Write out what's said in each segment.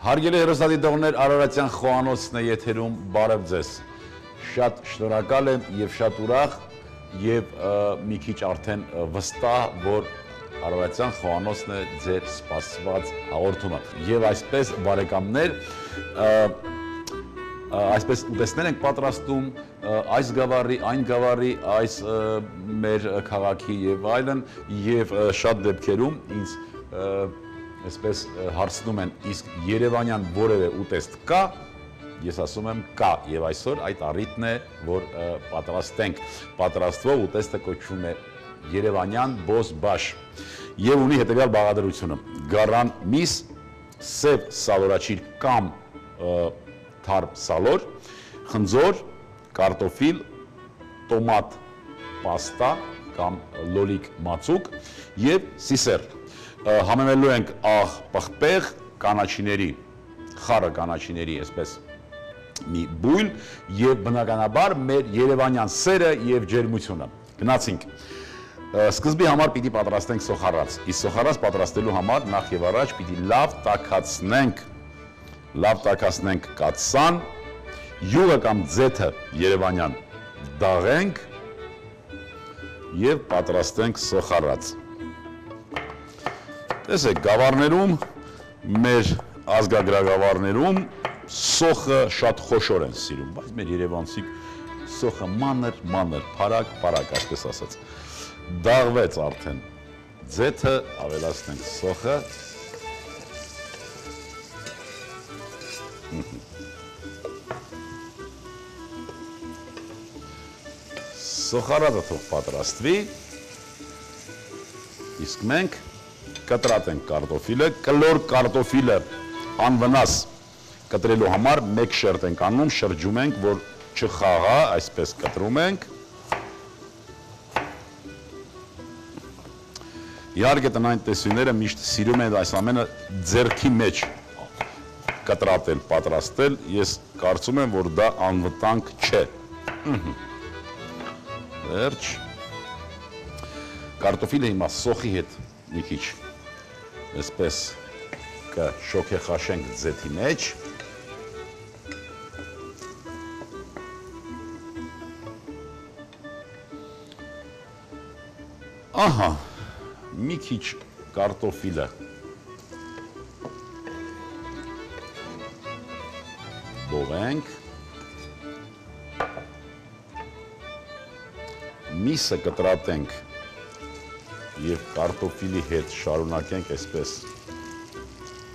Հարգելի հեռուստադիտողներ, Արարատյան խոհանոցն է եթերում, բարև ձեզ։ Շատ շնորհակալ եմ եւ շատ ուրախ եւ մի քիչ արդեն վստահ, որ Արարատյան խոհանոցն է ձեր սպասված հաղորդումը։ Եվ այսպես բարեկամներ, այսպես ուտեստներ ենք պատրաստում այս գավառի, այն գավառի, այս մեր քաղաքի եւ այլն, եւ շատ դեպքերում ինձ այսպես հարցնում են, իսկ երևանյան որևէ ուտեստ կա, ես ասում եմ կա, եւ այսօր այդ առիթն է, որ պատրաստենք, պատրաստվող ուտեստը կոչվում է երևանյան բոզ-բաշ եւ ունի հետեւյալ բաղադրությունը՝ գառան միս, սև սալորաչիր կամ թարմ սալոր, խնձոր, կարտոֆիլ, տոմատ պաստա կամ լոլիկ մածուկ եւ սիսեր։ Համեմելու ենք աղ պղպեղ կանաչիների, խառը կանաչիների այսպես մի բույլ եւ բնականաբար մեր երևանյան սերը եւ ջերմությունը։ Գնացինք։ Սկզբի համար պիտի պատրաստենք սոխառաց։ Իսկ սոխառաց պատրաստելու համար նախ եւ առաջ պիտի լավ տաքացնենք կաթսան, յուղը կամ ձեթը երևանյան դաղենք եւ պատրաստենք սոխառաց։ Տեսեք, գավառներում, մեր ազգագրագավառներում սոխը շատ խոշոր են սիրում, բայց մեր երևանցիք սոխը մանր, փարակ, այսպես ասած։ Դաղվեց արդեն ձեթը, ավելացնենք սոխը։ Սոխառատը թող պատրաստվի, իսկ մենք կտրատենք կարտոֆիլը, կլոր կարտոֆիլը անվնաս կտրելու համար մեկ շերտ ենք անում, շրջում ենք, որ չխաղա, այսպես կտրում ենք։ Իհարկե տնային տեսուները միշտ սիրում են այս ամենը ձեռքի մեջ կտրատել, պատրաստել, ես կարծում եմ, որ դա անվտանգ չէ։ Վերջ։ Կարտոֆիլը հիմա սոխի հետ մի քիչ այսպես կշոքեխաշենք ձեթի մեջ։ Ահա, մի քիչ կարտոֆիլը բովենք, միսը կտրատենք և կարտոֆիլի հետ շարունակենք այսպես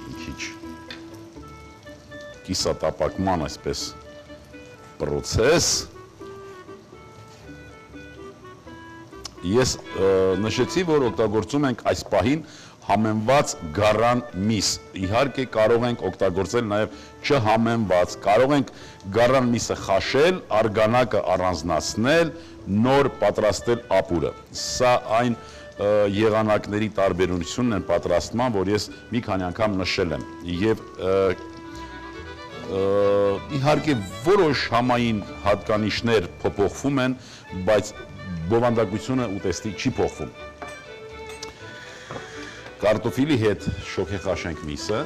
մի քիչ կիսատապակման այսպես պրոցես։ Ես նշեցի, որ օգտագործում ենք այս պահին համեմված գառան միս։ Իհարկե կարող ենք օգտագործել նաև չհամեմված, կարող ենք գառան միսը խաշել, արգանակը առանձնացնել, նոր պատրաստել ապուրը։ Սա այն եղանակների տարբերությունն են պատրաստման, որ ես մի քանի անգամ նշել եմ, եւ իհարկե որոշ համային հատկանիշներ փոփոխվում են, բայց բովանդակությունը ուտեստի չի փոխվում։ Կարտոֆիլի հետ շոքեխաշենք միսը,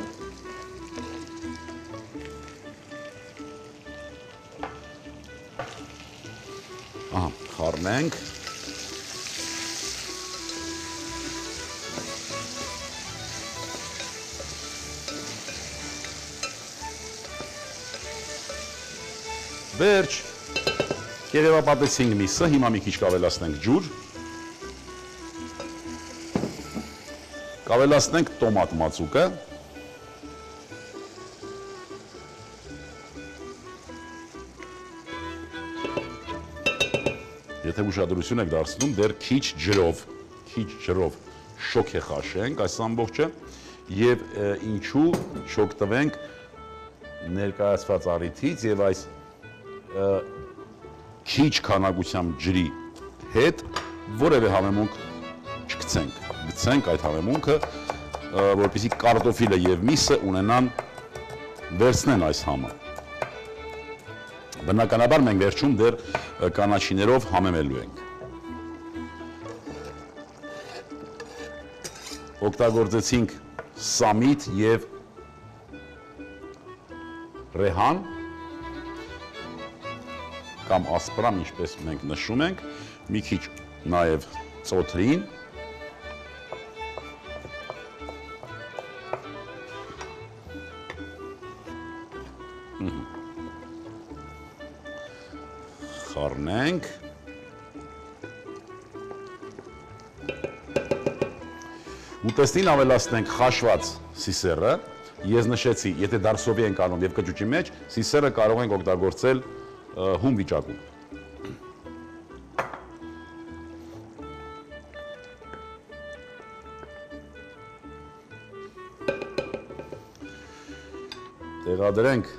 խառնենք, վերջ, կերևապատեցինք միսը, հիմա մի քիչ կավելացնենք ջուր, կավելացնենք տոմատ մածուկը, եթե ուշադրություն եք դարձնում, դեռ քիչ ջրով շոքեխաշենք այս ամբողջը եւ ինչու չօգտվենք ներկայացված առիթից եւ այս քիչ քանակությամբ ջրի հետ որևէ համեմունք չգցենք, գցենք այդ համեմունքը, որպեսզի կարտոֆիլը եւ միսը ունենան վերցնեն այս համը։ Բնականաբար մենք վերջում դեռ կանաչիներով համեմելու ենք։ Օգտագործեցինք սամիտ եւ ռեհան կամ ասպրամ, ինչպես մենք նշում ենք, մի քիչ նաև ծոթրին, խառնենք, ուտեստին ավելացնենք խաշված սիսերը, ես նշեցի, եթե դարսովի ենք անում և կճուճի մեջ, սիսերը կարող ենք օգտագործել հում վիճակում։ Տեղադրենք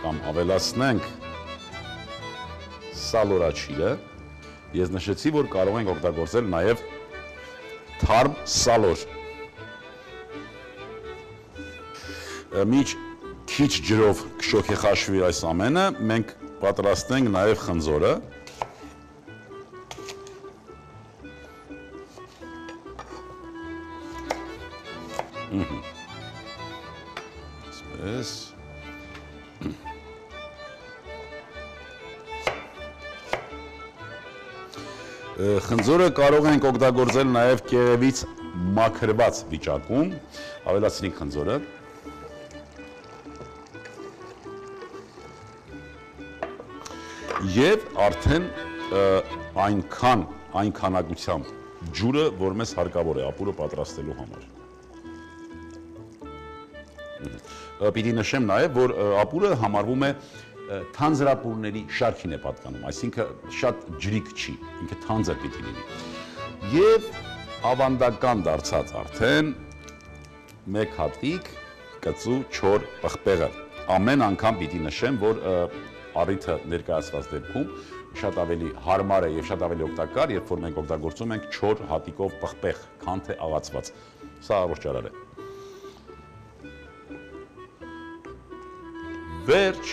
կամ ավելացնենք սալորաչիրը, ես նշեցի, որ կարող ենք օգտագործել նաև թարմ սալոր։ Միջ քիչ ջրով կշոգեխաշվի այս ամենը, մենք պատրաստենք նաև խնձորը։ Այսպես։ Խնձորը կարող ենք օգտագործել նաև կեղևից մաքրված վիճակում, ավելացնենք խնձորը։ Եվ արդեն այն քանակությամբ ջուրը, որ մեզ հարկավոր է ապուրը պատրաստելու համար։ Պիտի նշեմ նաև, որ ապուրը համարվում է թանձրապուրների շարքին է պատկանում, այսինքն շատ ջրիկ չի, ինքը թանձր պիտի լինի։ Եվ ավանդական դարձած արդեն մեկ հատիկ կծու չոր պղպեղը։ Ամեն անգամ պիտի նշեմ, որ առիթը ներկայացված դեպքում շատ ավելի հարմար է և շատ ավելի օգտակար, երբ որ մենք օգտագործում ենք չոր հատիկով պղպեղ, քան թե աղացված։ Սա առողջարար է։ Վերջ,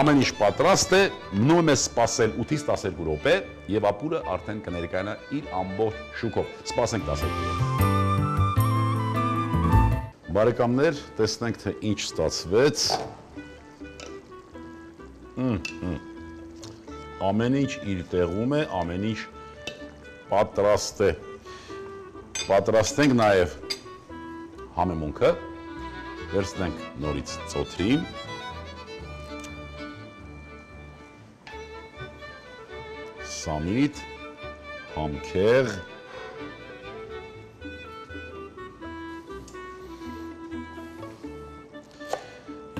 ամեն ինչ պատրաստ է, մնում է սպասել 8-ից 12 րոպե և ապուրը արդեն կներկայանա իր ամբողջ շուկով։ Սպասենք 12 րոպե։ Բարեկամներ, տեսնենք, թե ինչ ստացվեց։ Ամեն ինչ իր տեղում է, ամեն ինչ պատրաստ է։ Պատրաստենք նաև համեմունքը, վերցնենք նորից ծոթրին, սամիտ, համքեղ,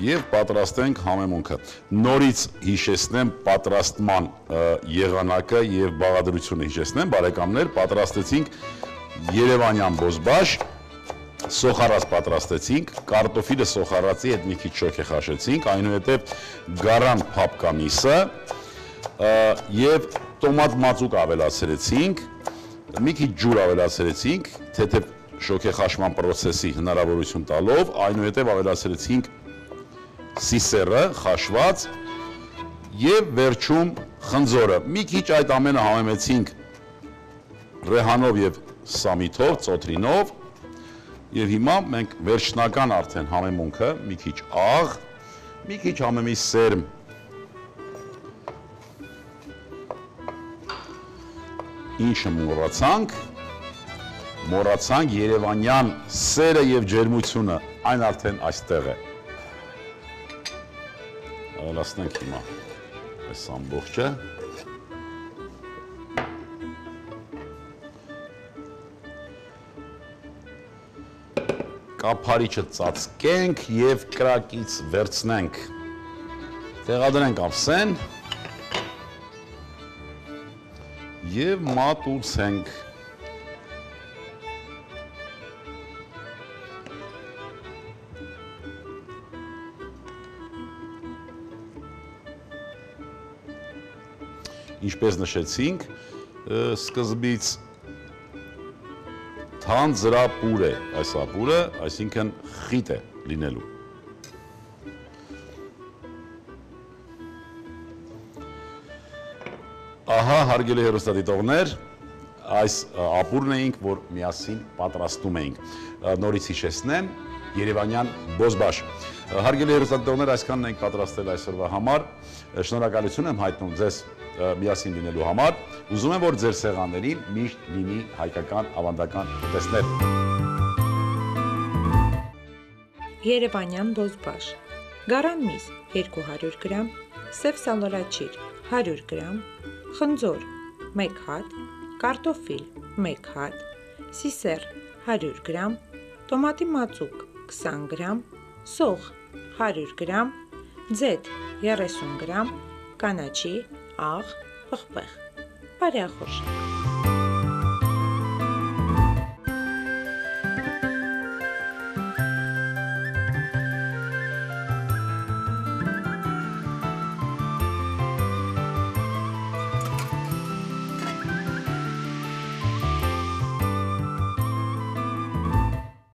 և պատրաստենք համեմունքը։ Նորից հիշեցնեմ պատրաստման եղանակը և բաղադրությունը հիշեցնեմ, բարեկամներ, պատրաստեցինք երևանյան բոզբաշ, սոխարած պատրաստեցինք, կարտոֆիլը սոխարածի հետ մի քիչ շոգեխաշեցինք, այնուհետև գարան փափկամիսը և տոմատ մածուկ ավելացրեցինք, մի քիչ ջուր ավելացրեցինք, թեթև շոգեխաշման պրոցեսի հնարավորություն տալով, այնուհետև ավելացրեցինք սիսերը խաշված և վերջում խնձորը։ Մի քիչ այդ ամենը համեմեցինք ռեհանով և սամիթով, ծոթրինով և հիմա մենք վերջնական արդեն համեմունքը, մի քիչ աղ, մի քիչ համեմի սերմ, ինչը մոռացանք երևանյան սերը և ջերմությունը, այն արդեն այստեղ է։ Ավելացնենք հիմա այս ամբողջը։ Կափարիչը ծածկենք և կրակից վերցնենք։ Տեղադրենք ափսեն և մատուցենք։ Ինչպես նշեցինք, սկզբից թանձրապուր է այս ապուրը, այսինքն խիտ է լինելու։ Ահա, հարգելի հեռուստադիտողներ, այս ապուրն էինք, որ միասին պատրաստում էինք։ Նորից հիշեցնեմ, Երևանյան բոզբաշ։ Հարգելի հեռուստադիտողներ, այսքանն ենք պատրաստել այսօրվա համար։ Շնորհակալություն եմ հայտնում ձեզ միասին լինելու համար։ Ուզում եմ, որ ձեր սեղաններին միշտ լինի հայկական ավանդական ուտեստներ։ Երևանյան բոզբաշ, գարան միս 200 գրամ, սև սալորաչիր 100 գրամ, խնձոր 1 հատ, կարտոֆիլ 1 հատ, սիսեռ 100 գրամ, տոմատի մածուկ 20 գրամ, սող 100 գրամ, ձեթ 30 գրամ, կանաչի, աղ, պղպեղ, բարեխորշակ։